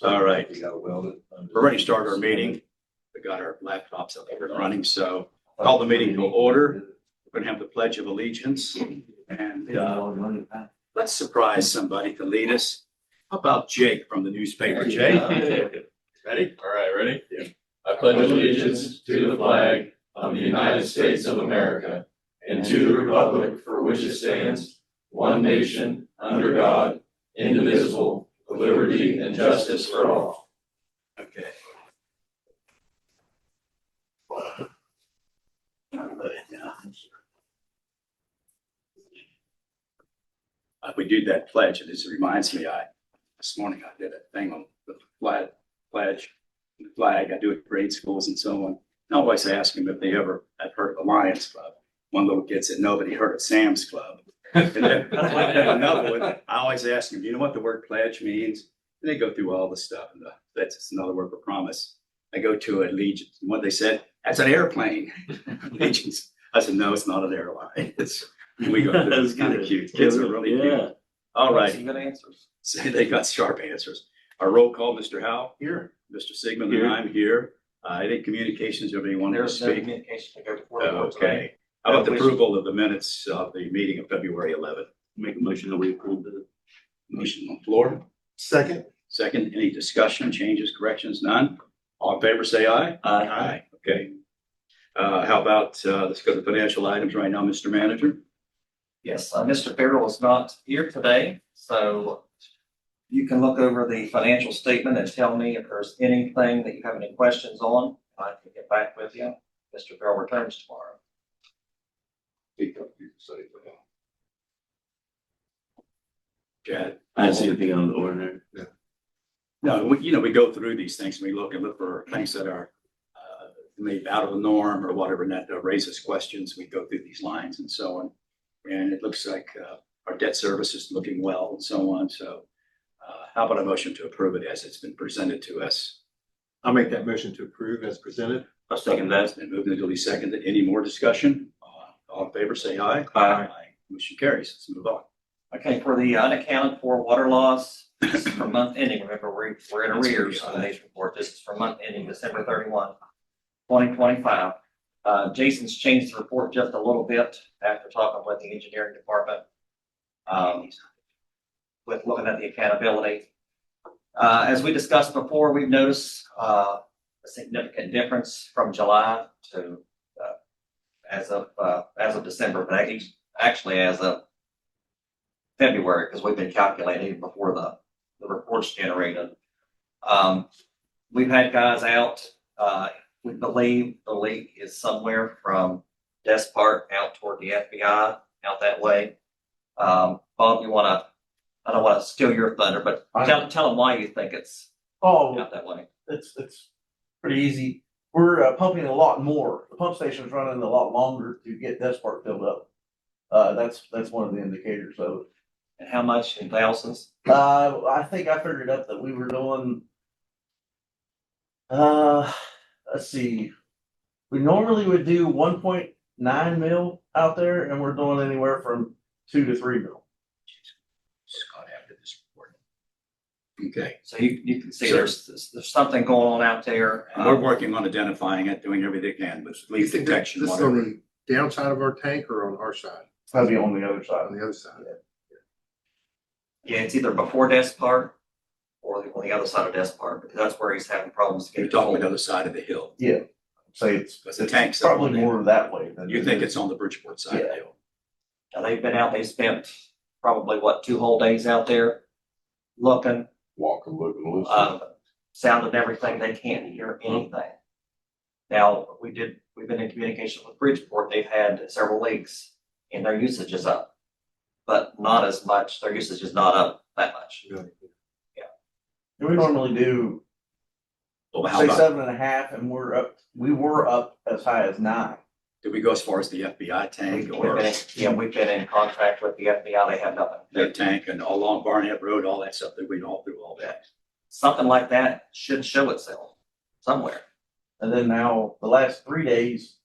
All right. We're ready to start our meeting. We got our laptops up here running, so call the meeting to order. We're gonna have the Pledge of Allegiance, and let's surprise somebody to lead us. How about Jake from the newspaper? Jake, ready? All right, ready? Yeah. I pledge allegiance to the flag of the United States of America and to the republic for which it stands, one nation, under God, indivisible, with liberty and justice for all. Okay. We do that pledge, and this reminds me, this morning I did a thing on the pledge, the flag. I do it in grade schools and so on. I always ask them if they ever have heard of the Lions Club. One little kid said nobody heard of Sam's Club. And then another one, I always ask them, do you know what the word pledge means? And they go through all the stuff, and that's just another word for promise. I go to allegiance, and what they said, that's an airplane. Allegiance. I said, no, it's not an airline. We go through. It's kind of cute. Kids are really cute. All right. Good answers. So they got sharp answers. Our roll call, Mr. Howe here, Mr. Sigmund, and I'm here. I think communications, everybody wanted to There's no speak. communication to go forward. Okay. How about the approval of the minutes of the meeting of February 11th? Make a motion that we approve the Motion on the floor. Second. Second, any discussion, changes, corrections? None? All in favor, say aye. Aye. Okay. How about, let's go to financial items right now, Mr. Manager. Yes, Mr. Farrell is not here today, so you can look over the financial statement and tell me if there's anything that you have any questions on. I can get back with you. Mr. Farrell returns tomorrow. Chad? I didn't see anything on the ordinary. No, we go through these things and we look for things that are maybe out of the norm or whatever, and that raises questions. We go through these lines and so on. And it looks like our debt service is looking well and so on. So how about a motion to approve it as it's been presented to us? I'll make that motion to approve as presented. I'll second that. And moving to duly seconded. Any more discussion? All in favor, say aye. Aye. Motion carries. Let's move on. Okay, for the unaccounted for water loss, this is for month ending. Remember, we're in arrears on today's report. This is for month ending December 31, 2025. Jason's changed the report just a little bit after talking with the engineering department, with looking at the accountability. As we discussed before, we've noticed a significant difference from July to as of December, but actually as of February, because we've been calculating before the report's generated. We've had guys out. We believe the leak is somewhere from Des Park out toward the FBI, out that way. Bob, I don't want to steal your thunder, but tell them why you think it's out that way. It's pretty easy. We're pumping a lot more. The pump station's running a lot longer to get Des Park filled up. That's one of the indicators of it. And how much in thousands? I think I figured out that we were doing, let's see, we normally would do 1.9 mil out there, and we're doing anywhere from 2 to 3 mil. Scott, after this report. Okay. So you can see there's something going on out there. And we're working on identifying it, doing everything we can, but leak detection, This is whatever. on the downside of our tank or on our side? That'd be on the other side. On the other side. Yeah, it's either before Des Park or on the other side of Des Park, because that's where he's having problems You're getting. talking about the other side of the hill. Yeah, say it's Because the tank's probably up there. more that way than You think it's on the Bridgeport side of the hill? Now, they've been out, they spent probably 2 whole days out there looking, Walking, looking, sounding everything. They can't hear anything. Now, we've been in communication with Bridgeport. They've had several leaks and their usage is up, but not as much. Their usage is not up that much. we normally do Well, how say about, 7.5, and we were up as high as 9. did we go as far as the FBI tank or We've been in contact with the FBI. They have nothing. the tank and all along Barnett Road, all that stuff, that we all through all that? Something like that should show itself somewhere. And then now the last 3 days,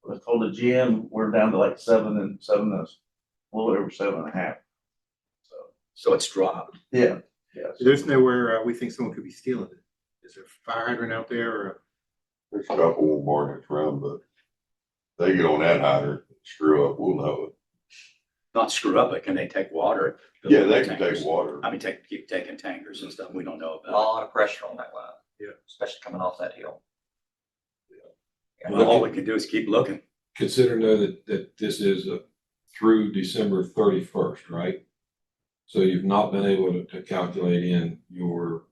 I was told the GM we're down to like 7 and a little over 7.5. So So it's dropped. yeah, Yes. There's nowhere, we think someone could be stealing it. Is there a fire hydrant out there or? There's a couple of markets around, but they get on that hydrant, screw up, we'll know it. Not screw up, but can they take water? Yeah, they can Tankers. take water. I mean, keep taking tankers and stuff we don't know A about. lot of pressure on that line. Yeah. Especially coming off that hill. Well, all we can do is keep looking. Consider though that this is through December 31st, right? So you've not been able to calculate in your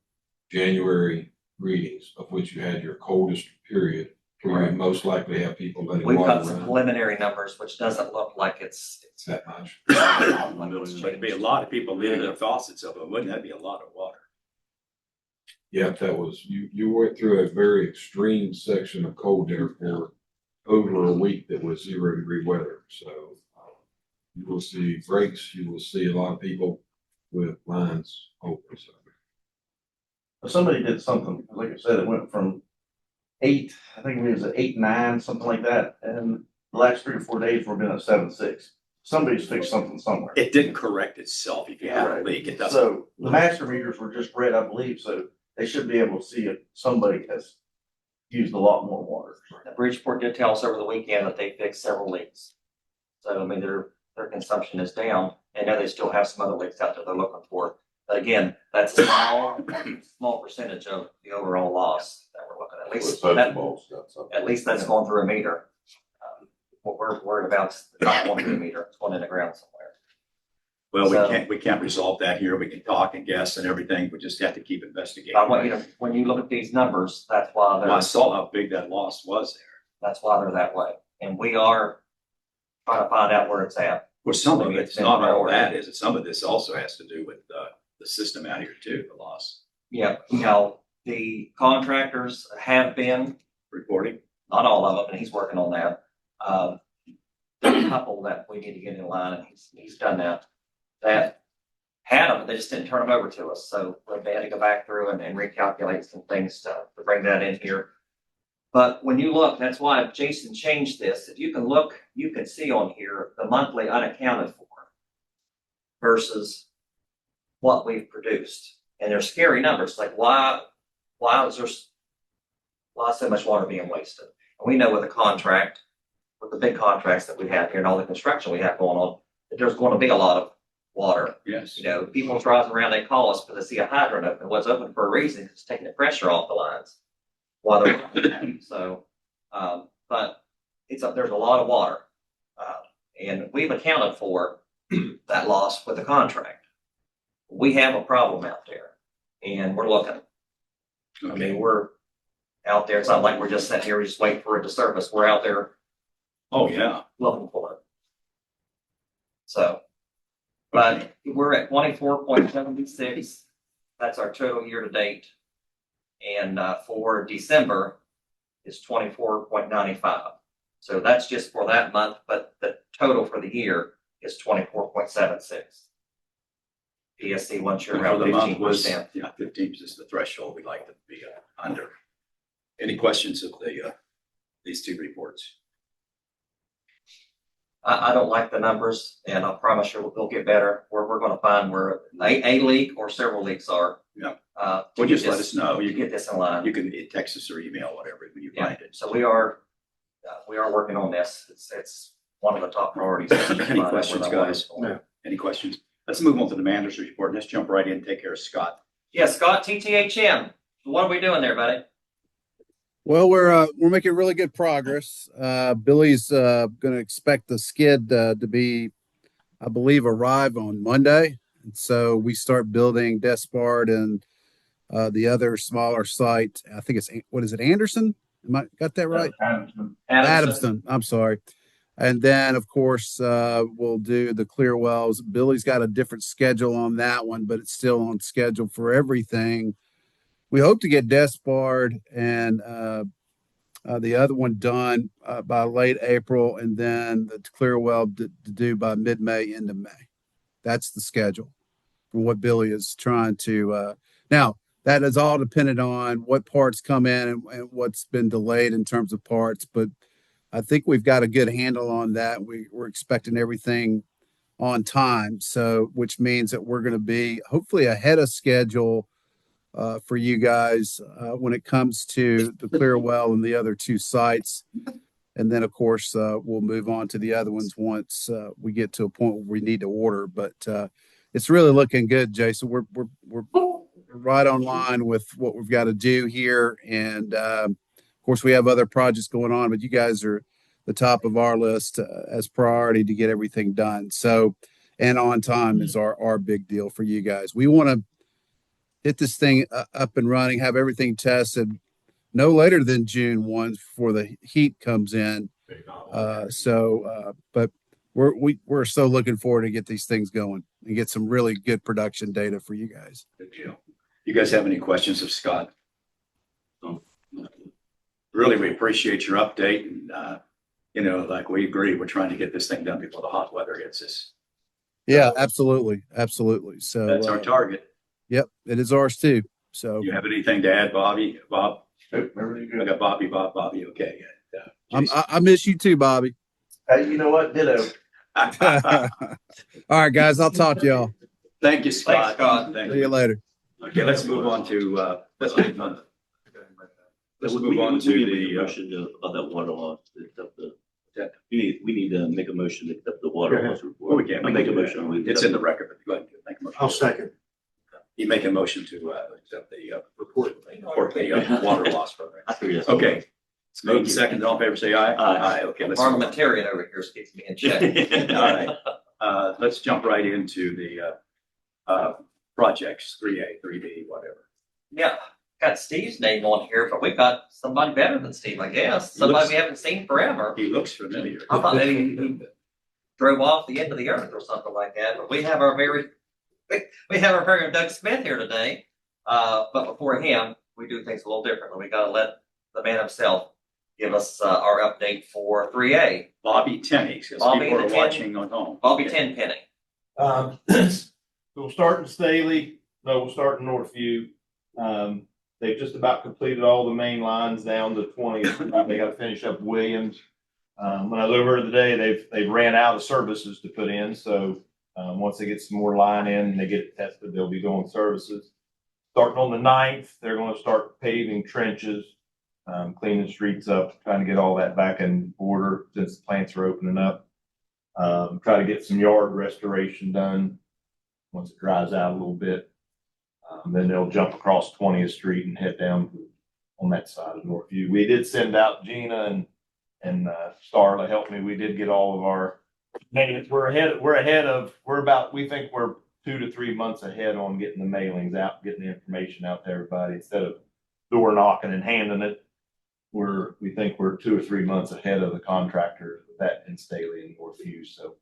January readings, of which you had your coldest period, where you most likely have people letting We've water got some run preliminary numbers, which doesn't look like it's that much. But it'd be a lot of people leaving their faucets open. Wouldn't that be a lot of water? Yeah, that was, you went through a very extreme section of cold there for over a week that was 0-degree weather. So you will see breaks, you will see a lot of people with lines open. So Somebody did something, like I said, it went from 8, I think it was at 8, 9, something like that. And the last 3 or 4 days, we've been at 7, 6. Somebody's fixed something somewhere. It didn't correct itself. If you have a Right. leak, it doesn't. So the master meters were just read, I believe, so they should be able to see if somebody has used a lot more water. Bridgeport did tell us over the weekend that they fixed several leaks. So, I mean, their consumption is down. I know they still have some other leaks out there they're looking for. But again, that's a small percentage of the overall loss that we're looking at. At least that's going through a meter. What we're worried about is not going through a meter, it's going in the ground somewhere. Well, So- we can't resolve that here. We can talk and guess and everything. We just have to keep investigating. I want you to, when you look at these numbers, that's why Well, I saw how big that loss was there. that's why they're that way. And we are trying to find out where it's at. Well, some of Maybe it's it's been not all priority. that is it. Some of this also has to do with the system out here too, the loss Yeah, the contractors have been, reporting. not all of them, and he's working on that. There's a couple that we need to get in line, and he's done that. That had them, but they just didn't turn them over to us, so they had to go back through and recalculate some things to bring that in here. But when you look, that's why Jason changed this. If you can look, you can see on here the monthly unaccounted for versus what we've produced. And they're scary numbers, like why is there so much water being wasted? And we know with the contract, with the big contracts that we have here and all the construction we have going on, that there's going to be a lot of water. Yes. People driving around, they call us because they see a hydrant open. What's open for a reason, it's taking the pressure off the lines. While they're so, but there's a lot of water. And we've accounted for that loss with the contract. We have a problem out there and we're looking. I Okay. mean, we're out there. It's not like we're just sitting here, we just wait for it to surface. We're out there Oh, yeah. looking for it. So, but we're at 24.76. That's our total year to date. And for December is 24.95. So that's just for that month, but the total for the year is 24.76. PSC wasn't sure For how the month was, 15%. yeah, 15 is the threshold we like to be under. Any questions of these two reports? I don't like the numbers, and I promise you they'll get better. We're going to find where a leak or several leaks are. Yeah. To Well, get just let this- us know. to get this in line. You can text us or email, whatever, when you Yeah, find it. so we are working on this. It's one of the top priorities. Any questions, guys? No. Any questions? Let's move on to the manager's report. and Let's jump right in and take care of Scott. Yeah, Scott, TTHM. What are we doing there, buddy? Well, we're making really good progress. Billy's going to expect the skid to be, I believe, arrive on Monday, and so we start building Despard and the other smaller site. I think it's what is it, Anderson? Am I got that right? Adamston. I'm sorry. And then, of course, we'll do the clear wells. Billy's got a different schedule on that one, but it's still on schedule for everything. We hope to get Despard and the other one done by late April, and then the clear well to do by mid-May into May. That's the schedule for what Billy is trying to. Now, that is all dependent on what parts come in and what's been delayed in terms of parts, but I think we've got a good handle on that. We're expecting everything on time. So, which means that we're going to be hopefully ahead of schedule for you guys when it comes to the Clearwell and the other two sites. And then, of course, we'll move on to the other ones once we get to a point where we need to order. But it's really looking good, Jason. We're right on line with what we've got to do here. And of course, we have other projects going on, but you guys are the top of our list as priority to get everything done. So, and on time is our big deal for you guys. We want to hit this thing up and running, have everything tested no later than June 1 before the heat comes in. But we're so looking forward to get these things going and get some really good production data for you guys. Good deal. You guys have any questions of Scott? Really, we appreciate your update, and like we agree, we're trying to get this thing done before the hot weather hits us. Yeah, absolutely. So That's our target. Yep, it is ours too. So You have anything to add, Bobby? Bob? Nope, everything I good. got Bobby. Okay. I miss you too, Bobby. Hey, you know what? Ditto. All right, guys, I'll talk to y'all. Thank you, Scott. Thanks, Scott. Thank See you you. later. Okay, let's move on to, let's move on to We need a the, motion about that water loss, to accept the, Yeah. we need to make a motion to accept the water Go loss well, report. we can't I'll make a do that. motion. we It's in accept the record, but go ahead and make a motion. I'll second. You make a motion to, accept the, Report. the water loss program. I figured that's- Okay. It's moved second. All in favor, say aye. Aye. Okay, let's. move on. Parliamentarian over here keeps me in check. All right. Let's jump right into the, projects, 3A, 3B, whatever. Yeah, got Steve's name on here, but we've got somebody better than Steve, I guess. Somebody we haven't seen forever. He looks familiar. I thought maybe he drove off the end of the earth or something like that, but we have our very Doug Smith here today. But before him, we do things a little differently. We gotta let the man himself give us our update for 3A. Bobby Tenney, because Bobby people the are Ten- watching on home. Bobby Tenpenny. We'll start in Staley, we'll start in Northview. They've just about completed all the main lines down to 20th. They gotta finish up Williams. When I was over today, they've ran out of services to put in, so, once they get some more line in and they get it tested, they'll be doing services. Starting on the 9th, they're gonna start paving trenches, cleaning streets up, trying to get all that back in order since the plants are opening up. Try to get some yard restoration done once it dries out a little bit. Then they'll jump across 20th Street and head down on that side of Northview. We did send out Gina and Starla helped me. We did get all of our maintenance. We think we're 2 to 3 months ahead on getting the mailings out, getting the information out to everybody instead of door knocking and handing it. We think we're 2 or 3 months ahead of the contractors with that in Staley and Northview. So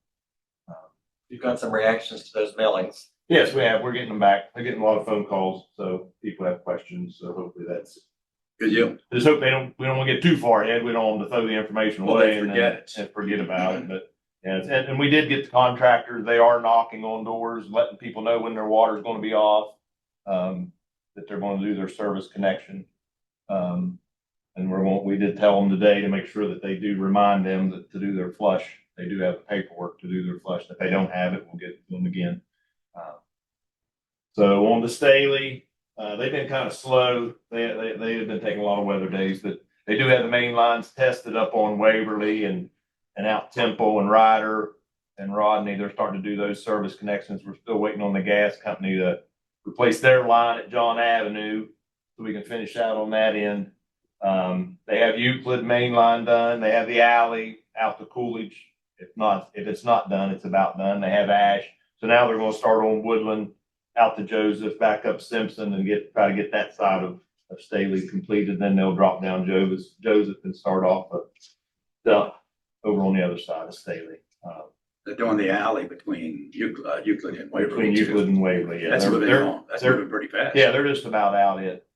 You've got some reactions to those mailings. yes, we have. We're getting them back. They're getting a lot of phone calls, so people have questions. So hopefully that's. Good deal. Just hope we don't want to get too far ahead. We don't want them to throw the information Well, away they and forget then it. and forget about it. But yeah, and we did get the contractors. They are knocking on doors, letting people know when their water is going to be off, that they're going to do their service connection. And we did tell them today to make sure that they do remind them that to do their flush. They do have the paperwork to do their flush. If they don't have it, we'll get it to them again. So on to Staley, they've been kind of slow. They have been taking a lot of weather days, but they do have the main lines tested up on Waverly and out Temple and Ryder and Rodney. They're starting to do those service connections. We're still waiting on the gas company to replace their line at John Avenue so we can finish out on that end. They have Euclid main line done. They have the alley out to Coolidge. If it's not done, it's about done. They have Ash. So now they're going to start on Woodland out to Joseph, back up Simpson and try to get that side of Staley completed. Then they'll drop down Joseph and start off over on the other side of Staley. They're doing the alley between Euclid and Waverly. Between Euclid and Waverly. Yeah, That's moving along. That's they're- moving pretty fast. Yeah, they're just about out it.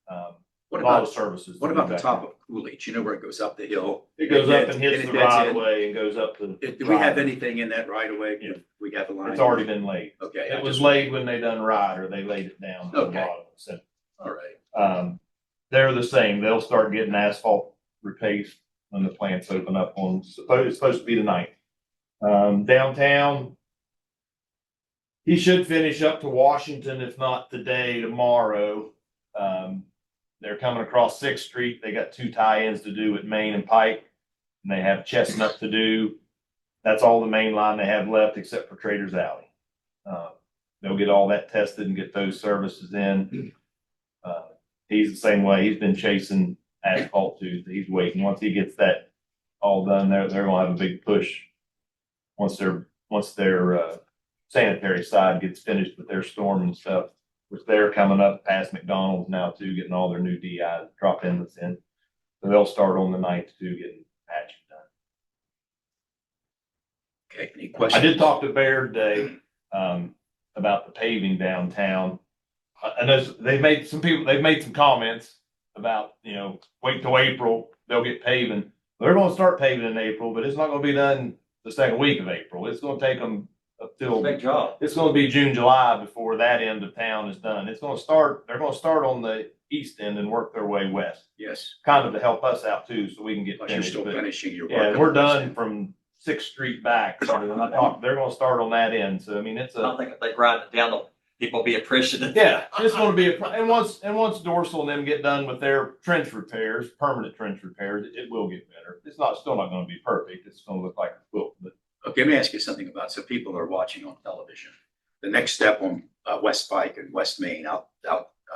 What A lot about, of services. what about the top of Coolidge? You know where it goes up the hill? It goes up and And hits it the deads right end? of way and goes up to. Do we have anything in that right of way? Yeah. We got the line. It's already been laid. Okay. It was laid when they done Ryder. They laid it down. to the Okay. bottom. So, All right. they're the same. They'll start getting asphalt replaced when the plants open up it's supposed to be the 9th. Downtown, He should finish up to Washington, if not today, tomorrow. They're coming across 6th Street. They got 2 tie-ins to do at Main and Pike, and they have Chestnut to do. That's all the main line they have left except for Traders Alley. They'll get all that tested and get those services in. He's the same way. He's been chasing asphalt too. He's waiting. Once he gets that all done, they're gonna have a big push. Once their sanitary side gets finished with their storm and stuff, which they're coming up past McDonald's now too, getting all their new DI drop inlets in. So they'll start on the 9th too, getting patching done. Okay, any I questions? did talk to Bear today, about the paving downtown. I know they've made some comments about, wait till April, they'll get paving. They're gonna start paving in April, but it's not gonna be done the second week of April. It's gonna take them until, Big job. it's gonna be June, July before that end of town is done. They're gonna start on the east end and work their way west, Yes, kind of to help us out too, so we can get but you're finished. still But, finishing your work. yeah, we're done from 6th Street back. So they're gonna start on that end. So I mean, it's I don't think if they grind it down, people will be appreciative. yeah, it's gonna be and once Dorsal and them get done with their trench repairs, permanent trench repairs, it will get better. It's still not gonna be perfect. It's gonna look like a quilt, but Okay, let me ask you something about, so people are watching on television. The next step on West Pike and West Main,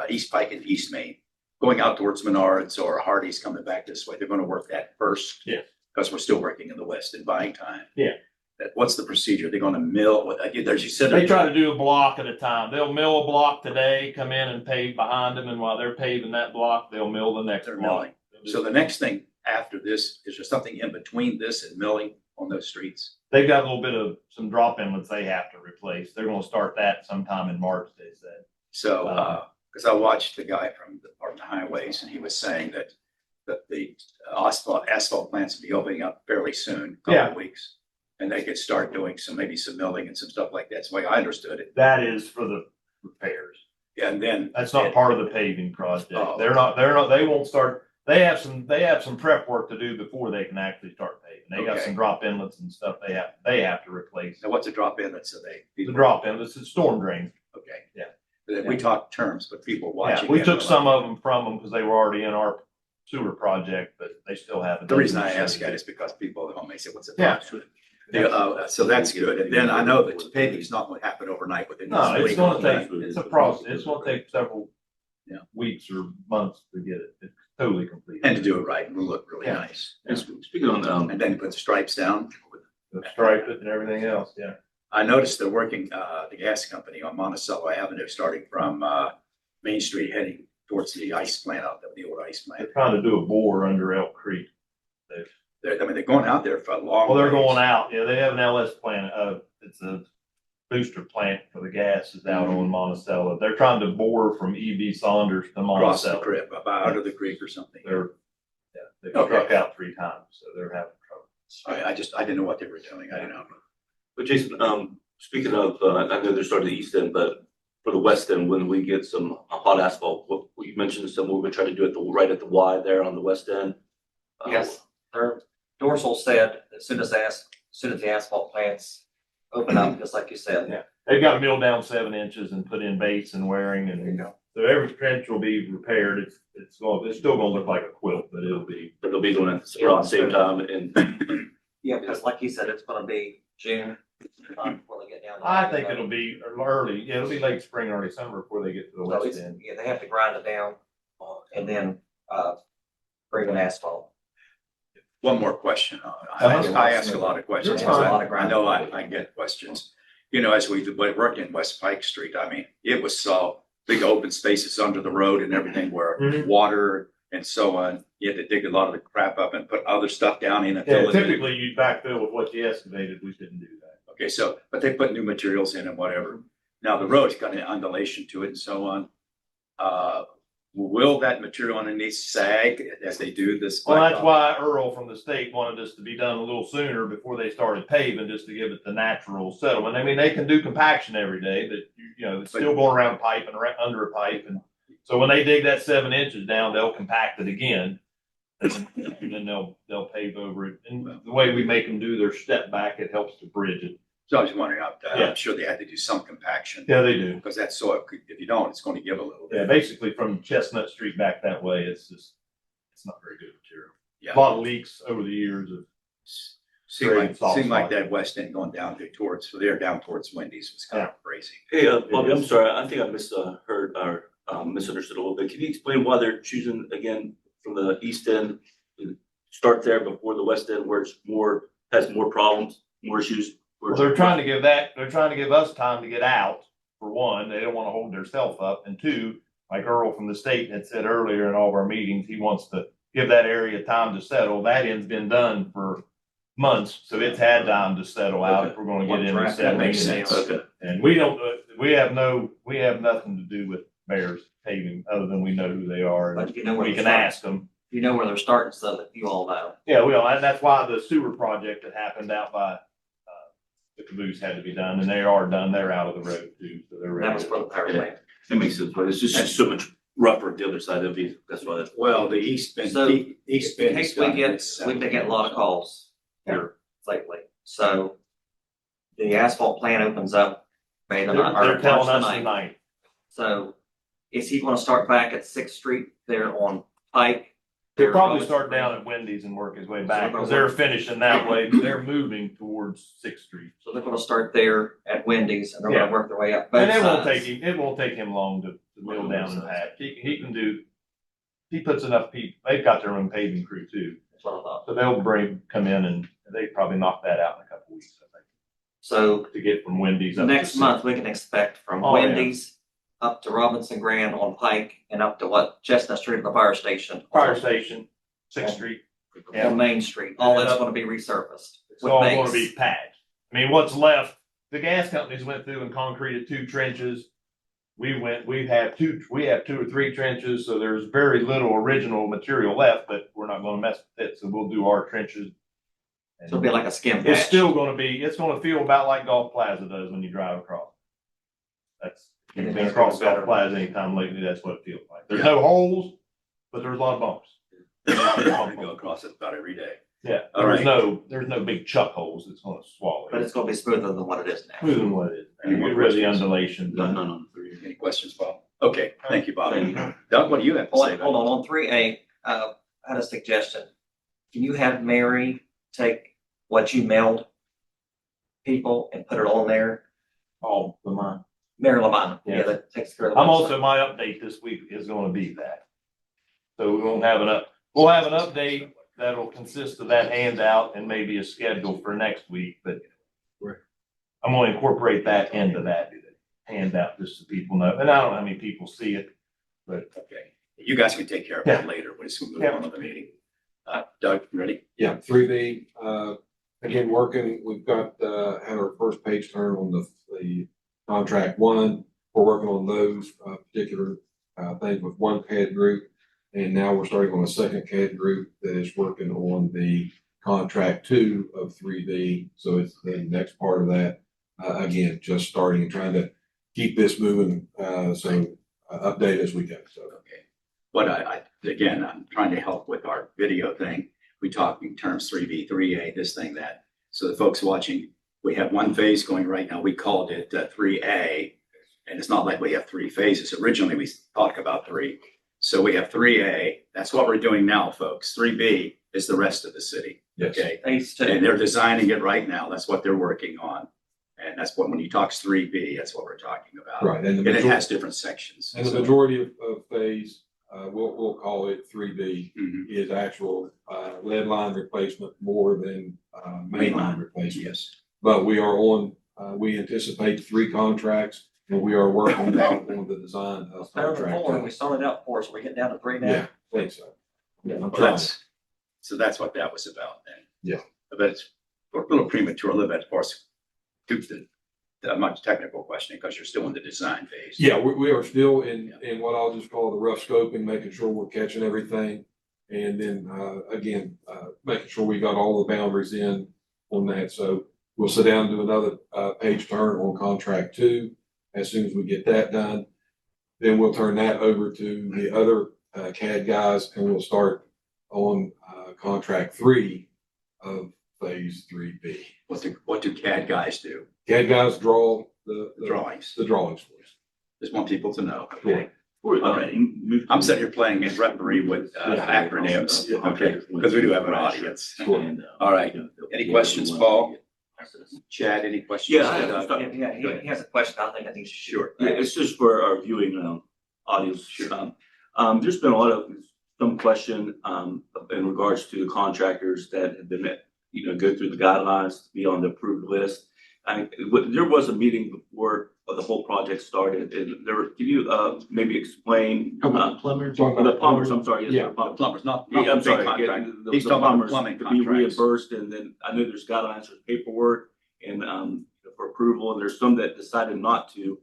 East Pike and East Main, going out towards Menards or Hardee's coming back this way, they're gonna work that first. Yeah. Because we're still working in the west and buying time. Yeah. What's the procedure? They're gonna mill, as you said. they try to do a block at a time. They'll mill a block today, come in and pave behind them, and while they're paving that block, they'll mill the next They're block. milling. So the next thing after this, is there something in between this and milling on those streets? They've got a little bit of some drop inlets they have to replace. They're gonna start that sometime in March, they said. So, because I watched the guy from the Department of Highways, and he was saying that the asphalt plants will be opening up fairly soon, couple of weeks. And they could start doing maybe some milling and some stuff like that. That's the way I understood it. That is for the repairs. Yeah, and then. That's not part of the paving project. Oh. They won't start, they have some prep work to do before they can actually start paving. They got Okay. some drop inlets and stuff they have to replace. Now, what's a drop in that so they? The drop inlets, it's storm drains. Okay. Yeah. But we talk terms, but people Yeah, watching. we took some of them from them because they were already in our sewer project, but they still haven't. The reason I ask that is because people at home may say, what's a Yeah. drop? So that's good. And then I know that the paving's not going to happen overnight within. No, this it's week. gonna take, it's a process. It's gonna take several Yeah. weeks or months to get it. It's totally complete. And to do it right, and will look really Yeah. nice. And speaking on, And then put the stripes down. Stripe it and everything else, yeah. I noticed they're working, the gas company on Monticello Avenue, starting from, Main Street heading towards the ice plant out there, the old ice They're plant. trying to do a bore under Elk Creek. They're going out there for a long. Well, they're ways. going out. Yeah, they have an LS plant. It's a booster plant for the gas is out on Monticello. They're trying to bore from EB Saunders to Across the Monticello. creek, about under the creek or something. They've Okay. struck out 3 times, so they're having trouble. I didn't know what they were doing. I didn't know. but Jason, speaking of, I know they're starting the east end, but for the west end, when we get some hot asphalt, what you mentioned some, we're gonna try to do it right at the Y there on the west end. Yes, their Dorsal said as soon as the asphalt plants open up, just like you said. Yeah. They've got to mill down 7 inches and put in baits and wearing and so every trench will be repaired. It's still gonna look like a quilt, but it'll be. But they'll be doing it around the same time and Yeah, because like you said, it's gonna be June before they get down. I think it'll be early. Yeah, it'll be late spring, early summer before they get to the So west it's, end. yeah, they have to grind it down and then bring in asphalt. One more question. I ask a lot of questions. You're fine. I know I get questions. As we work in West Pike Street, I mean, it was so big open spaces under the road and everything where Mhm. water and so on. You had to dig a lot of the crap up and put other stuff down in and Yeah, fill it in. typically you'd backfill with what you excavated. We couldn't do that. Okay, so, but they put new materials in and whatever. Now the road's got an undulation to it and so on. Will that material underneath sag as they do this? Well, that's why Earl from the state wanted this to be done a little sooner before they started paving, just to give it the natural settlement. I mean, they can do compaction every day, but it's still going around a pipe and under a pipe. And so when they dig that 7 inches down, they'll compact it again. And then they'll pave over it. And the way we make them do their step back, it helps to bridge it. So I was wondering, Yeah. I'm sure they had to do some compaction. Yeah, they do. Because that soil, if you don't, it's going to give a little Yeah, bit. basically from Chestnut Street back that way, it's not very good material. Yeah. A lot of leaks over the years of. Seemed soft like spot. that west end going down towards, down towards Wendy's was kind of crazy. Hey, Bobby, I'm sorry, I think I heard or misunderstood a little bit. Can you explain why they're choosing again from the east end? Start there before the west end where it's has more problems, more issues? Well, they're trying to give us time to get out, for one. They don't want to hold themselves up. And two, like Earl from the state had said earlier in all of our meetings, he wants to give that area time to settle. That end's been done for months, so it's had time to settle out if we're gonna get into That settling. makes sense. Okay. And we have nothing to do with Bears paving, other than we know who they are. But And you know where we they're can starting. ask them. You know where they're starting, so that you all know. Yeah, and that's why the sewer project that happened out by the caboose had to be done, and they are done. They're out of the road too, so they're That ready. was for the power Yeah. plant. That makes sense, but it's just so much rougher the other side of it. That's why that's. Well, the east bend, So, east In bend. case we've been getting a lot of calls here lately. So the asphalt plant opens up May the ninth. They're telling us tonight. So is he gonna start back at Sixth Street there on Pike? He'll probably Robinson start Green? down at Wendy's and work his way So back, they're because gonna they're work- finishing that way. They're moving towards Sixth Street. So they're gonna start there at Wendy's and they're gonna Yeah. work their way up both And it won't sides. take him long to mill down and patch. He can do, he puts enough people, they've got their own paving crew too. That's what I thought. So they'll come in and they probably knock that out in a couple weeks, I So think, to get from Wendy's up to next Sixth. month, we can expect from Oh, yeah. Wendy's up to Robinson Grand on Pike and up to what, Chestnut Street at the fire station. Fire station, Sixth Street. On Main Street. All that's gonna be resurfaced. It's with all base. gonna be patched. I mean, what's left, the gas companies went through and concreted 2 trenches. We have 2 or 3 trenches, so there's very little original material left, but we're not gonna mess with it, so we'll do our trenches. So it'll be like a skim It's patch. still it's gonna feel about like Golf Plaza does when you drive across. Get in You've there, been across it's better. Golf Plaza anytime lately, that's what it feels like. There's no holes, but there's a lot of bumps. I go across it about every day. Yeah, All right. there's no big chuck holes that's gonna swallow But it. it's gonna be smoother than what it is now. Smoother than what it is. Any more Get rid of the questions? undulation. No. Any questions, Bob? Okay, thank you, Bob. Thank you. Doug, what do you have to say? Hold on 3A, I had a suggestion. Can you have Mary take what you mailed people and put it on there? Oh, the mine. Mary Lamont, Yeah. that takes care of the. I'm website. also, my update this week is gonna be that. So we'll have an update that'll consist of that handout and maybe a schedule for next week, but I'm gonna incorporate that into that handout, just so people know. And I don't know how many people see it, but Okay, you guys can take care of that later, when we move on to the meeting. Doug, you ready? Yeah, 3B, again, we've got, had our first page turn on the contract 1. We're working on those, particular, things with one CAD group. And now we're starting on a second CAD group that is working on the contract 2 of 3B. So it's the next part of that. Again, just starting and trying to keep this moving, update as we go, so. Okay. But again, I'm trying to help with our video thing. We talk in terms 3B, 3A, this thing, that. So the folks watching, we have one phase going right now. We called it 3A. And it's not like we have 3 phases. Originally, we talked about 3. So we have 3A. That's what we're doing now, folks. 3B is the rest of the city. Yes. Okay. Phase 2. And they're designing it right now. That's what they're working on. And that's what, when you talk 3B, that's what we're talking about. Right, and And it has different sections. the majority of phase, we'll call it 3B, Mhm. is actual, lead line replacement more than, main line replacement. Yes. But we are we anticipate 3 contracts, and we are working now on the design of Better than contract. 4, and we started out 4, so we're getting down to 3 now. Yeah, I think so. Yeah, I'm Well, trying. so that's what that was about then. Yeah. But it's a little premature, a little bit, of course, to the much technical question, because you're still in the design phase. Yeah, we are still in what I'll just call the rough scoping, making sure we're catching everything. And then, again, making sure we got all the boundaries in on that. So we'll sit down and do another, page turn on contract 2. As soon as we get that done, then we'll turn that over to the other, CAD guys, and we'll start on, contract 3 of phase 3B. What do CAD guys do? CAD guys draw The drawings. the drawings for us. Just want people to know. Correct. I'm sitting here playing a referee with acronyms, okay, because we do have an audience. All right. Any questions, Paul? Chad, any questions? Yeah, I have some. Yeah, he has a question. I think he should. Sure. Yeah, it's just for our viewing audience. There's been a lot of some question in regards to the contractors that have been, go through the guidelines to be on the approved list. There was a meeting before the whole project started, and can you maybe explain? Plumbers. The plumbers, I'm sorry. Yes, Yeah, the plumbers. Plumbers, not Yeah, the I'm big sorry. contract. The He's talking about plumbers plumbing to be contracts. reimbursed, and then I know there's guidelines for paperwork and for approval, and there's some that decided not to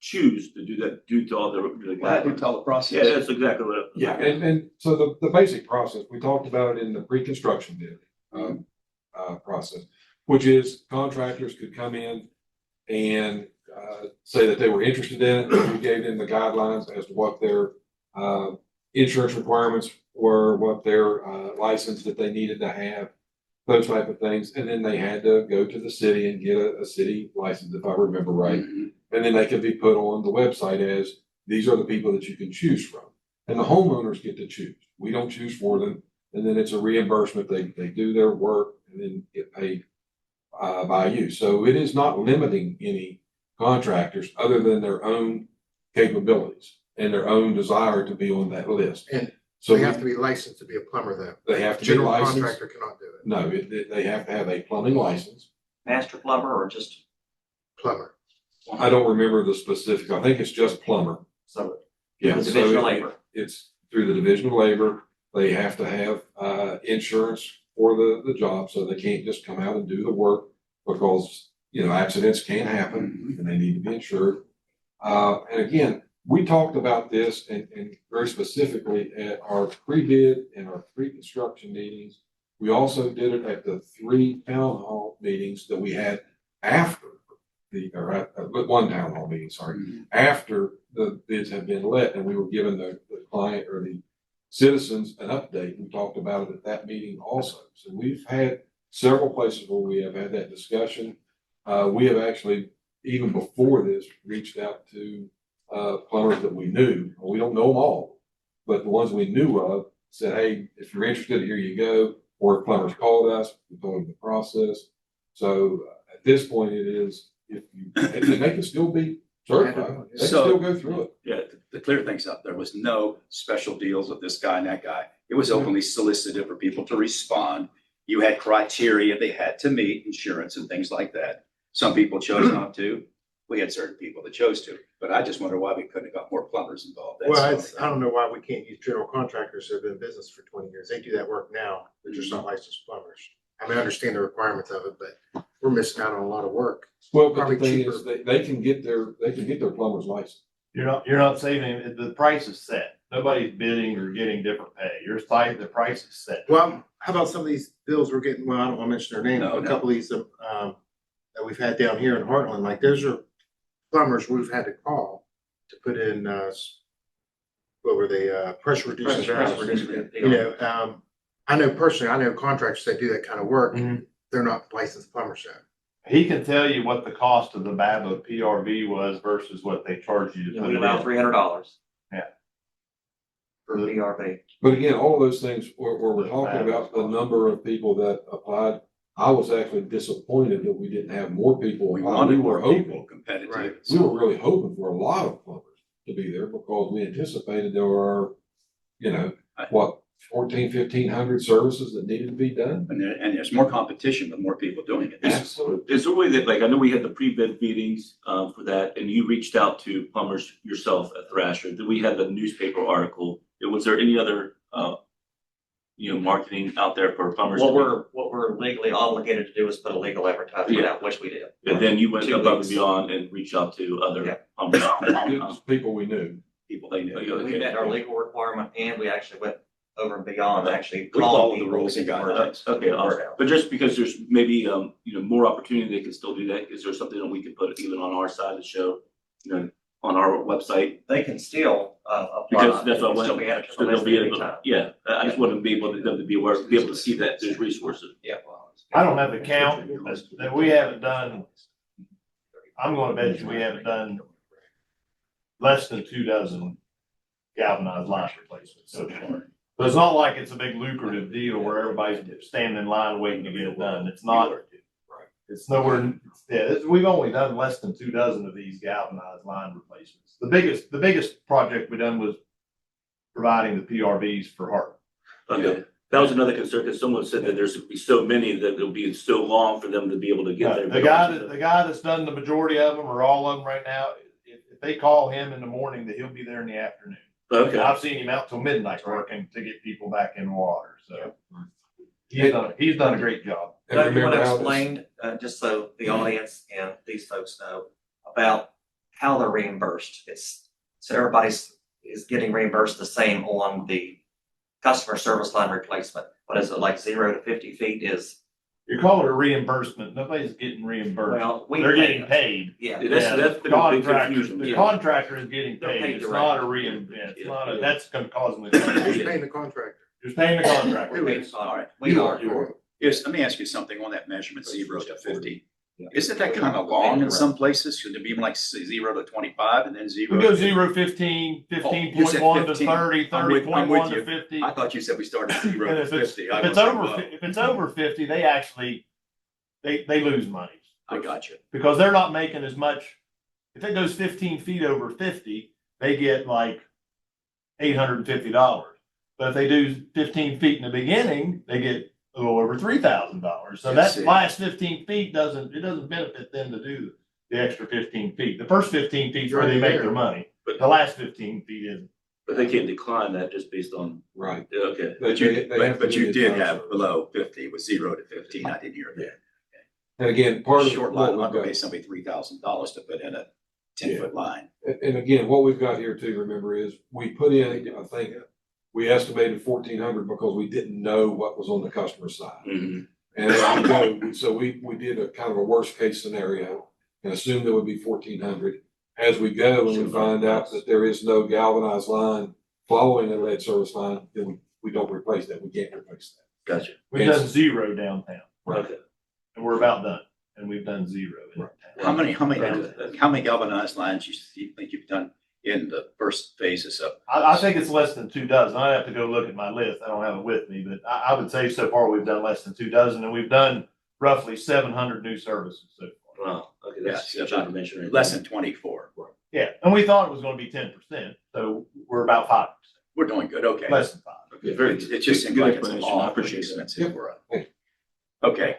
choose to do that due to all the Glad you guidelines. tell the process. Yeah, that's exactly what. Yeah, and so the basic process, we talked about it in the pre-construction bid, process, which is contractors could come in and, say that they were interested in it. We gave them the guidelines as to what their, insurance requirements were, what their, license that they needed to have, those type of things. And then they had to go to the city and get a city license, if I remember right. Mhm. And then they can be put on the website as, these are the people that you can choose from. And the homeowners get to choose. We don't choose for them. And then it's a reimbursement. They do their work and then get paid by you. So it is not limiting any contractors other than their own capabilities and their own desire to be on that list. And So they have to be licensed to be a plumber though. they have to be General licensed. contractor cannot do it. No, they have to have a plumbing license. Master plumber or just Plumber. I don't remember the specific. I think it's just plumber. so Yeah. the so division of it- labor? It's through the Division of Labor. They have to have, insurance for the job, so they can't just come out and do the work because, accidents can happen and they need to be insured. And again, we talked about this and very specifically at our pre-bid and our pre-construction meetings. We also did it at the 3 town hall meetings that we had after one town hall meeting, sorry, after the bids had been let and we were given the client or the citizens an update. We talked about it at that meeting also. So we've had several places where we have had that discussion. We have actually, even before this, reached out to plumbers that we knew. We don't know them all, but the ones we knew of said, hey, if you're interested, here you go. Or if plumbers called us, we told them the process. So at this point, it is, and they can still be certified. They can still go through it. Yeah, to clear things up, there was no special deals with this guy and that guy. It was openly solicited for people to respond. You had criteria they had to meet, insurance and things like that. Some people chose not to. We had certain people that chose to, but I just wonder why we couldn't have got more plumbers involved. That's Well, all. I don't know why we can't use general contractors that have been in business for 20 years. They do that work now. They're just not licensed plumbers. I mean, I understand the requirements of it, but we're missing out on a lot of work. Well, but the Probably thing cheaper. is, they can get their plumber's license. You're not saving, the price is set. Nobody's bidding or getting different pay. Your site, the price is set. Well, how about some of these bills we're getting? Well, I don't want to mention their names. No, But a no. couple of these that we've had down here in Heartland, like those are plumbers we've had to call to put in, what were they, pressure reducing valves. You know, I know personally, I know contractors that do that kind of work. Mhm. They're not licensed plumbers yet. He can tell you what the cost of the BABA PRV was versus what they charge you to You put know, it about in. $300. Yeah. For PRV. But again, all of those things, where we're talking about the number of people that applied, I was actually disappointed that we didn't have more people. We apply. wanted were more people hoping, competitive. Right. we were really hoping for a lot of plumbers to be there because we anticipated there were, 1,400-1,500 services that needed to be done. And there's more competition with more people doing it. Absolutely. Is there a way that, I know we had the pre-bid meetings for that, and you reached out to plumbers yourself at Thrasher. Then we had the newspaper article. Was there any other, marketing out there for plumbers? What we're legally obligated to do is put a legal advertisement out, which we did. And then you went 2 above and weeks. beyond and reached out to Yeah. other plumbers. It was people we knew. People they knew. Okay. We met our legal requirement and we actually went over and beyond, actually We followed called the people. rules and to get the word guidelines. out. Okay, awesome. But just because there's maybe, more opportunity, they can still do that. Is there something that we could put even on our side to show, on our website? They can still, apply. Because that's what I They can still want. be added to the So they'll list be at any able, time. yeah, I just want to be able to, them to be aware, be able to see that there's resources. Yeah. I don't have the count, but that we haven't done, I'm gonna bet you we haven't done less than 24 galvanized line replacements so far. So it's not like it's a big lucrative deal where everybody's standing in line waiting to get it done. It's not, it's nowhere, we've only done less than 24 of these galvanized line replacements. The biggest project we done was providing the PRVs for Hart. Okay, that was another concern, because someone said that there's be so many that it'll be so long for them to be able to get there. The guy that's done the majority of them or all of them right now, if they call him in the morning, that he'll be there in the afternoon. Okay. I've seen him out till midnight working to get people back in water, so he's done a great job. And Doug, you want remember to how this- explain, just so the audience and these folks know about how they're reimbursed? So everybody's is getting reimbursed the same on the customer service line replacement. What is it, like 0 to 50 feet is? You call it a reimbursement. Nobody's getting reimbursed. Well, They're getting paid. Yeah. That's been a big confusion. The contractor is getting They're paid paid. It's not a it's not a, that's gonna cause them. Who's paying the contractor? Just paying the contractor. We're paid on it. We are. Yes, let me ask you something on that measurement, 0 to 50. Isn't that kind of long in some places? Should it be like 0 to 25 and then 0? We go 0, 15, 15.1 to 30, I'm with 30.1 to you. 50. I thought you said we started 0 And to if it's, 50. if it's over 50, they actually, they lose money. I got you. Because they're not making as much. If it goes 15 feet over 50, they get like $850. But if they do 15 feet in the beginning, they get a little over $3,000. So Yes, that it- last 15 feet doesn't benefit them to do the extra 15 feet. The first 15 feet is where they make their money, but the last 15 feet isn't. But they can't decline that just based on, Right. okay. But you, They have to but do you the did time have service. below 50 with 0 to 15. I didn't hear that. And again, part of Short what line, I'm we've not gonna got- pay somebody $3,000 to put in a 10-foot line. And again, what we've got here too, remember, is we put in, I think, we estimated 1,400 because we didn't know what was on the customer side. Mhm. And as we go, so we did a kind of a worst case scenario and assumed it would be 1,400. As we go and we find out that there is no galvanized line following a lead service line, then we don't replace that. We can't replace that. Gotcha. We've Yes. done 0 downtown Okay. and we're about done. And we've done 0 in town. How many galvanized lines you think you've done in the first phases of? I think it's less than 24. I'd have to go look at my list. I don't have it with me, but I would say so far we've done less than 24, and we've done roughly 700 new services so far. Wow, okay, Yeah, that's huge information. right Less there. than 24. Yeah, and we thought it was going to be 10%, so we're about 5%, We're doing good, okay. less than 5. Okay, very It good. just seems Good like it's explanation. I awfully appreciate that. expensive for us. Yep. Okay.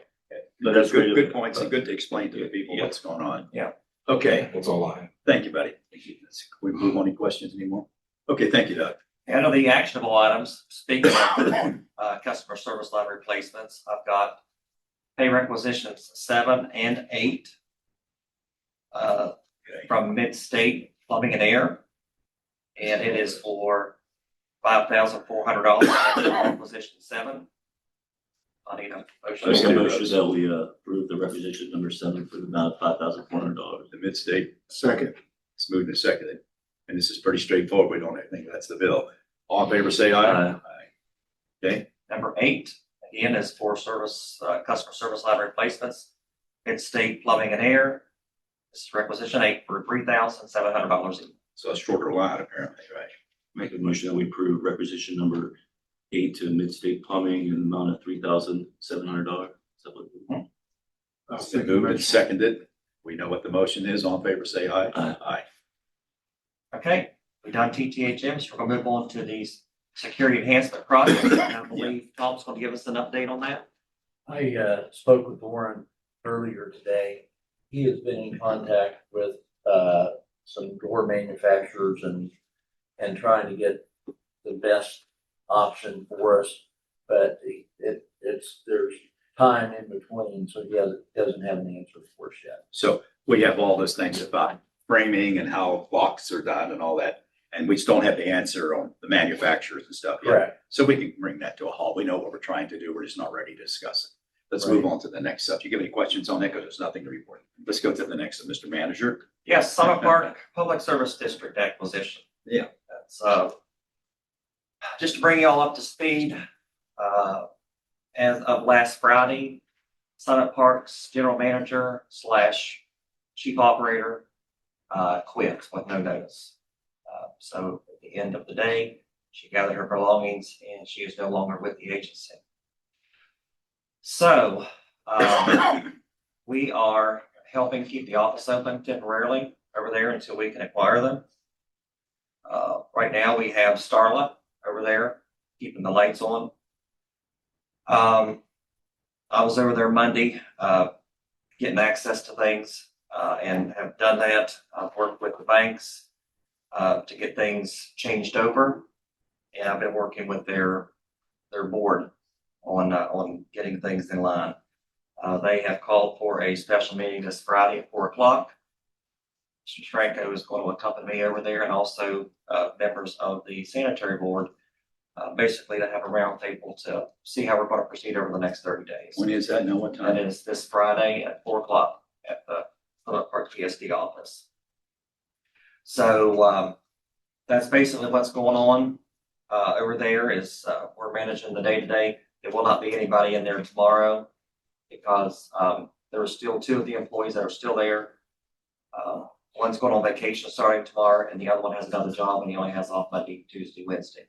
But that's Good, great. good points and good to explain to the people Yeah. what's going on. Yeah. Okay, That's all I have. thank you, buddy. Can we move on? Any questions anymore? Okay, thank you, Doug. Under the actionable items, speaking of customer service line replacements, I've got pay requisitions 7 and 8 Okay. from Mid-State Plumbing and Air. And it is for $5,400. That's requisition 7. I need a I motion. make a motion that we approve the requisition number 7 for the amount of $5,400. The Mid-State, Second. it's moved and seconded. And this is pretty straightforward. We don't have anything. That's the bill. All in favor, say aye. Aye. Okay, Number 8, again, is for service, customer service line replacements. Mid-State Plumbing and Air. This is requisition 8 for $3,700. so a shorter line apparently, right? Make a motion that we approve requisition number 8 to Mid-State Plumbing in the amount of $3,700. It's been moved and seconded. We know what the motion is. All in favor, say aye. Aye. Aye. Okay, we done TTHM, so we're gonna move on to these security enhancement projects. And I believe Tom's gonna give us an update on that. I spoke with Warren earlier today. He has been in contact with some door manufacturers and trying to get the best option for us. But there's time in between, so he doesn't have an answer for us yet. So we have all those things about framing and how locks are done and all that. And we just don't have the answer on the manufacturers and stuff yet. Correct. So we can bring that to a halt. We know what we're trying to do. We're just not ready to discuss it. Let's move on to the next subject. You have any questions on that? Because there's nothing to report. Let's go to the next, Mr. Manager. Yes, Summit Park Public Service District acquisition. Yeah. That's, just to bring you all up to speed, as of last Friday, Summit Parks General Manager slash Chief Operator, quit with no notice. So at the end of the day, she gathered her belongings and she is no longer with the agency. So, we are helping keep the office open temporarily over there until we can acquire them. Right now we have Starla over there, keeping the lights on. I was over there Monday, getting access to things, and have done that. I've worked with the banks, to get things changed over. And I've been working with their board on getting things in line. They have called for a special meeting this Friday at 4:00. Mr. Franco is going to accompany me over there, and also members of the sanitary board, basically to have a roundtable to see how we're going to proceed over the next 30 days. When is that? Know what That time? is this Friday at 4:00 at the Summit Park PSD office. So that's basically what's going on over there. Is we're managing the day-to-day. There will not be anybody in there tomorrow because there are still 2 of the employees that are still there. One's going on vacation starting tomorrow, and the other one has another job, and he only has off Monday, Tuesday, Wednesday.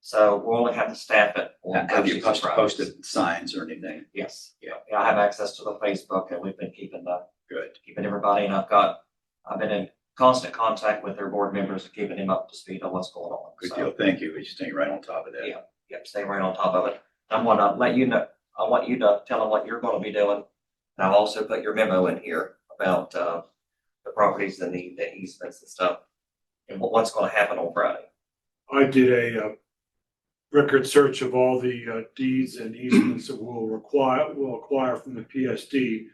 So we'll only have to staff it. on Have you Thursdays and Fridays. posted signs or anything? Yes. Yeah. I have access to the Facebook, and we've been keeping Good. everybody, and I've been in constant contact with their board members, keeping them up to speed on what's going on. Good So, deal. Thank you. We're staying right on top of that. Yeah. Yep, stay right on top of it. I'm gonna let you know, I want you to tell them what you're gonna be doing. And I'll also put your memo in here about, the properties and the easements and stuff, and what's gonna happen on Friday. I did a record search of all the deeds and easements that we'll acquire from the PSD.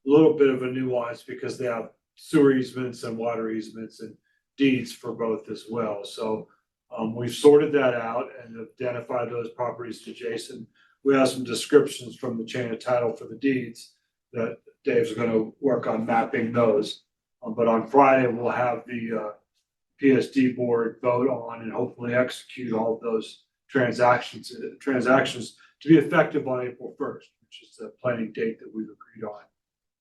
A little bit of a nuance because they have sewer easements and water easements and deeds for both as well. So we've sorted that out and identified those properties to Jason. We have some descriptions from the chain of title for the deeds that Dave's going to work on mapping those. But on Friday, we'll have the PSD board vote on and hopefully execute all of those transactions to be effective on April 1st, which is the planning date that we've agreed on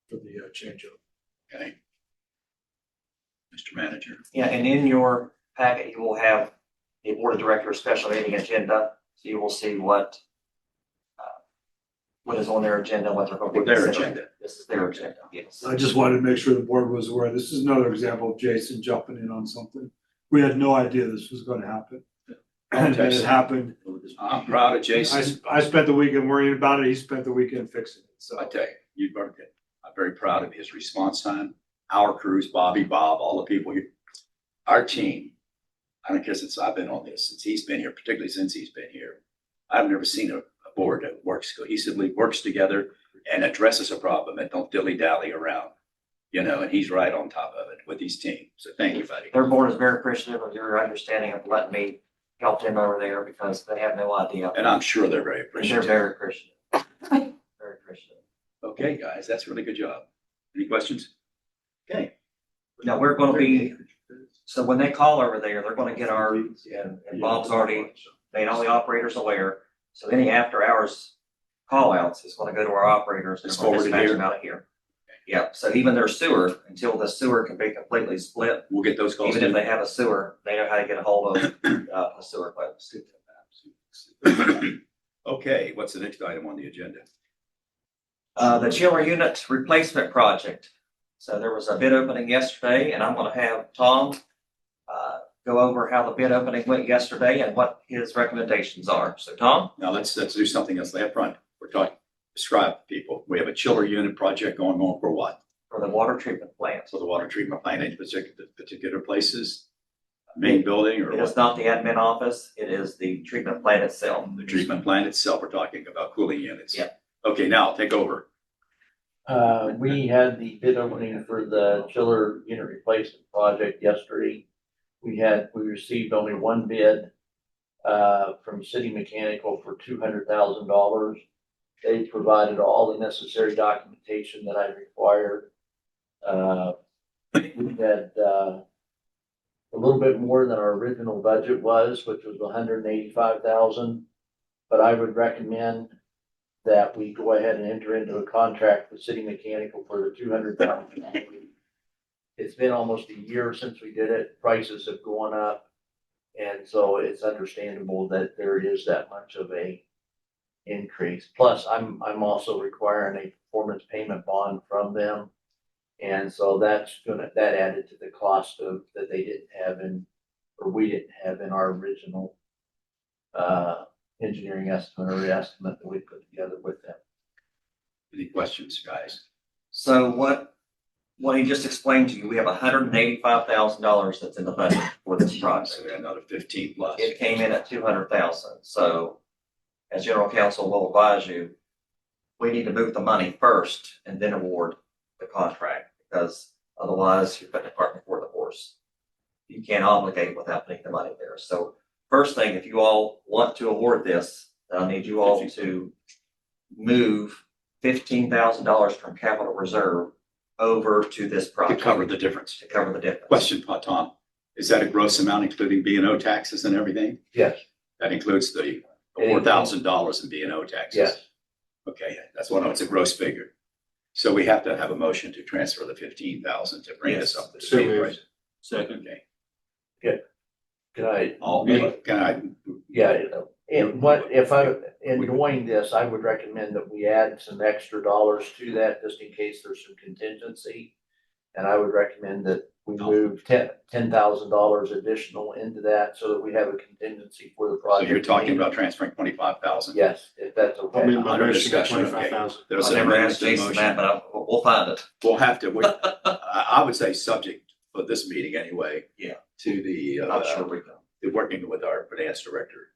for the changeover. Okay. Mr. Manager. Yeah, and in your packet, you will have a board of directors special meeting agenda, so you will see what is on their agenda, what they're going to be Their considering. agenda. This is their agenda, yes. I just wanted to make sure the board was aware. This is another example of Jason jumping in on something. We had no idea this was going to happen. And then it happened. I'm proud of Jason. I spent the weekend worrying about it. He spent the weekend fixing it. So I tell you, you worked it. I'm very proud of his response time. Our crews, Bobby, Bob, all the people here, our team. I don't care since I've been on this, since he's been here, particularly since he's been here. I've never seen a board that works cohesively, works together and addresses a problem and don't dilly-dally around, and he's right on top of it with his team. So thank you, buddy. Their board is very appreciative of your understanding of letting me help them over there because they have no idea. And I'm sure they're very And they're appreciative. very appreciative. Very appreciative. Okay, guys, that's a really good job. Any questions? Okay. Now, we're going to be, so when they call over there, they're going to get our, and Bob's already made all the operators aware. So any after hours call outs is going to go to our operators and It's we'll forwarded dispatch here? them out of here. Yeah, so even their sewer, until the sewer can be completely split, We'll get those calls. even if they have a sewer, they know how to get a hold of the sewer folks. Okay, what's the next item on the agenda? The chiller unit replacement project. So there was a bid opening yesterday, and I'm going to have Tom go over how the bid opening went yesterday and what his recommendations are. So Tom? Now let's do something else up front. We're talking, describe to people. We have a chiller unit project going on for what? For the water treatment plant. So the water treatment plant in particular places, main building or It what? is not the admin office, it is the treatment plant itself. The treatment plant itself, we're talking about cooling units. Yeah. Okay, now take over. We had the bid opening for the chiller unit replacement project yesterday. We received only one bid, from City Mechanical for $200,000. They provided all the necessary documentation that I required. We had, a little bit more than our original budget was, which was $185,000. But I would recommend that we go ahead and enter into a contract with City Mechanical for the 200,000. It's been almost a year since we did it. Prices have gone up. And so it's understandable that there is that much of a increase. Plus, I'm also requiring a performance payment bond from them. And so that added to the cost of, that they didn't have or we didn't have in our original engineering estimate or estimate that we put together with them. Any questions, guys? So what he just explained to you, we have $185,000 that's in the budget for this project. So we had another 15 plus. It came in at 200,000. So as general counsel will advise you, we need to move the money first and then award the contract, because otherwise you're putting the cart before the horse. You can't obligate without putting the money there. So first thing, if you all want to award this, I need you all to move $15,000 from capital reserve over to this To project. cover the difference. To cover the difference. Question, Tom, is that a gross amount including B&O taxes and everything? Yes. That includes the $4,000 in B&O taxes? Yes. Okay, that's what, it's a gross figure. So we have to have a motion to transfer the 15,000 to bring us up to the So same moved. price. Second. Okay. Can I? Can I? Yeah, and in doing this, I would recommend that we add some extra dollars to that, just in case there's some contingency. And I would recommend that we move $10,000 additional into that so that we have a contingency for the So project. you're talking about transferring 25,000? Yes, if that's I'll okay. amend my Under motion to discussion, okay. 25,000. There's I an never amendment asked to the Jason motion. that, but we'll find it. We'll have to, I would say subject for this meeting anyway. Yeah. To the, I'm sure we can. to working with our finance director.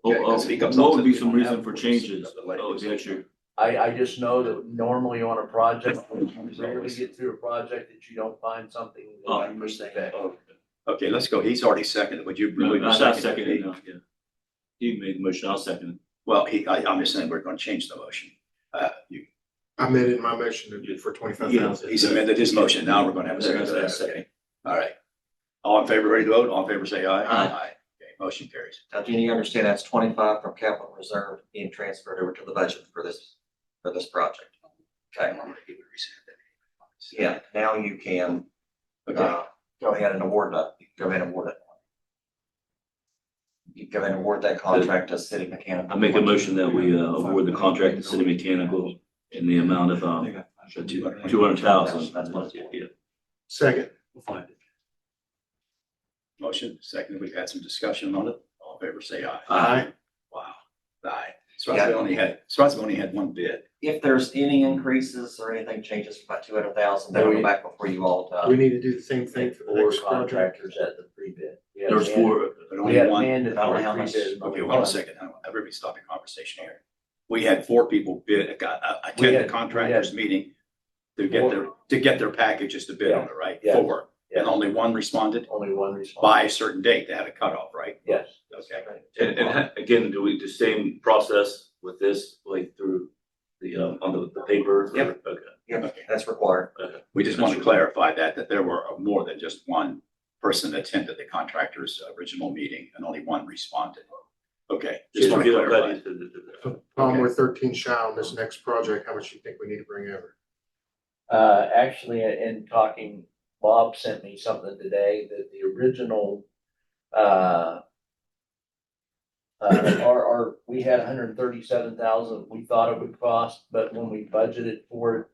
Well, Okay, 'cause if he comes what up would to be the- some reason for we'll changes? just let it Oh, go. yeah, sure. I just know that normally on a project, you rarely get through a project that you don't find something. that you need to fix. Okay, let's go. He's already seconded. Would you? No, would you I second second it? it now, yeah. He made the motion, I'll second it. Well, I'm just saying we're going to change the motion. I amended my motion for 25,000. He's amended his motion. Now we're going to have a second. to that. Okay. All right. All in favor, ready to vote? All in favor, say aye. Aye. Okay, motion carries. Now, do you understand that's 25 from capital reserve being transferred over to the budget for this project? Okay. Yeah, now you can, Okay. go ahead and award that. You can go ahead and award it. You can go ahead and award that contract to City Mechanical. I make a motion that we award the contract to City Mechanical in the amount of 200,000. That's what, Yeah. Second. We'll find it. Motion, second. We've had some discussion on it. All in favor, say aye. Aye. Wow. Aye. Strasburg only had one bid. if there's any increases or anything changes for about 200,000, that'll go back before you all. We need to do the same thing for the Four next project. contractors at the pre-bid. We had There's a four, But We only had one. mandatory How much? pre-bid. Okay, hold on a second. Everybody stop the conversation here. We had 4 people attend the contractors meeting to get their packages to bid on it, right? Yeah. 4. And only one responded Only one response. by a certain date. They had a cutoff, right? Yes. Okay. and again, do we, the same process with this, like through the, on the paper? Yep. Okay. Yeah, that's required. We just want to clarify that there were more than just one person attended the contractor's original meeting and only one responded. Okay. Just Just want to to get clarify. ready to. Tom, we're 13 shy on this next project. How much do you think we need to bring over? Actually, in talking, Bob sent me something today that the original, we had 137,000 we thought it would cost, but when we budgeted for it,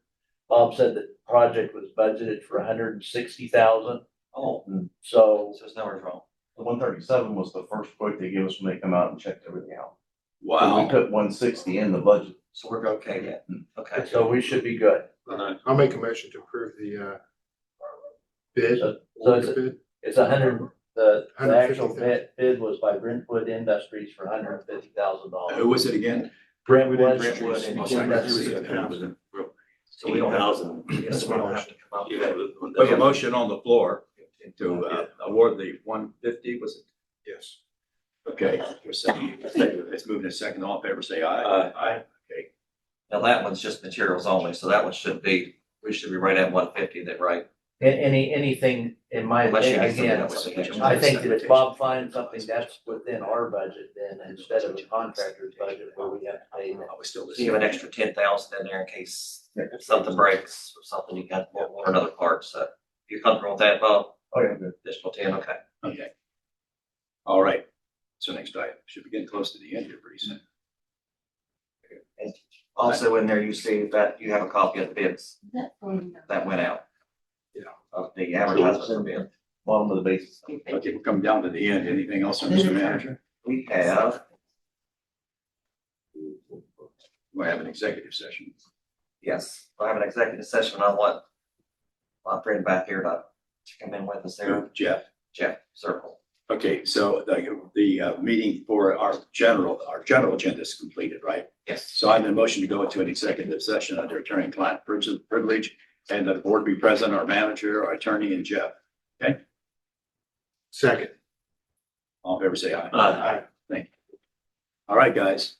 Bob said that the project was budgeted for 160,000. Oh, So so there's nowhere wrong. The 137 was the first quote they gave us when they come out and checked everything out. So we Wow. put 160 in the budget. So we're okay yet. Okay. So we should be good. I'll make a motion to approve the bid. So Award it's, the bid. it's 100, the actual 150,000. bid was by Brentwood Industries for $150,000. Who was it again? Brentwood Brentwood Industries. Industries. So we don't have them. Yes, we don't have to come out. Yeah. There's a motion on the floor to award the 150, was it? Yes. Okay. Let's move in a second. All in favor, say aye. Aye. Okay. Now that one's just materials only, so that one should be, we should be right at 150, that right? Anything in my, Unless you get something again, else that catches I my think that if attention. Bob finds something that's within our budget, then instead of a contractor's budget where we have to pay them. I was still So you have an extra 10,000 in there in case something breaks or something, you got one or another part, so you're comfortable with that, Bob? Oh, yeah, good. Additional 10, okay. Okay. All right. So next item, should be getting close to the end here pretty soon. Also in there, you see that you have a copy of the bids that went out. Yeah. Of the advertisement for bid. Bottom of the basis. Okay, we're coming down to the end. Anything else, Mr. Manager? We have, We have an executive session. yes, I have an executive session. I want my friend back here to come in with us there, Jeff. Circle. Okay, so the meeting for our general agenda is completed, right? Yes. So I have a motion to go into an executive session under attorney-client privilege, and that the board be present, our manager, our attorney, and Jeff. Second. All in favor, say aye. Aye. Thank you. All right, guys.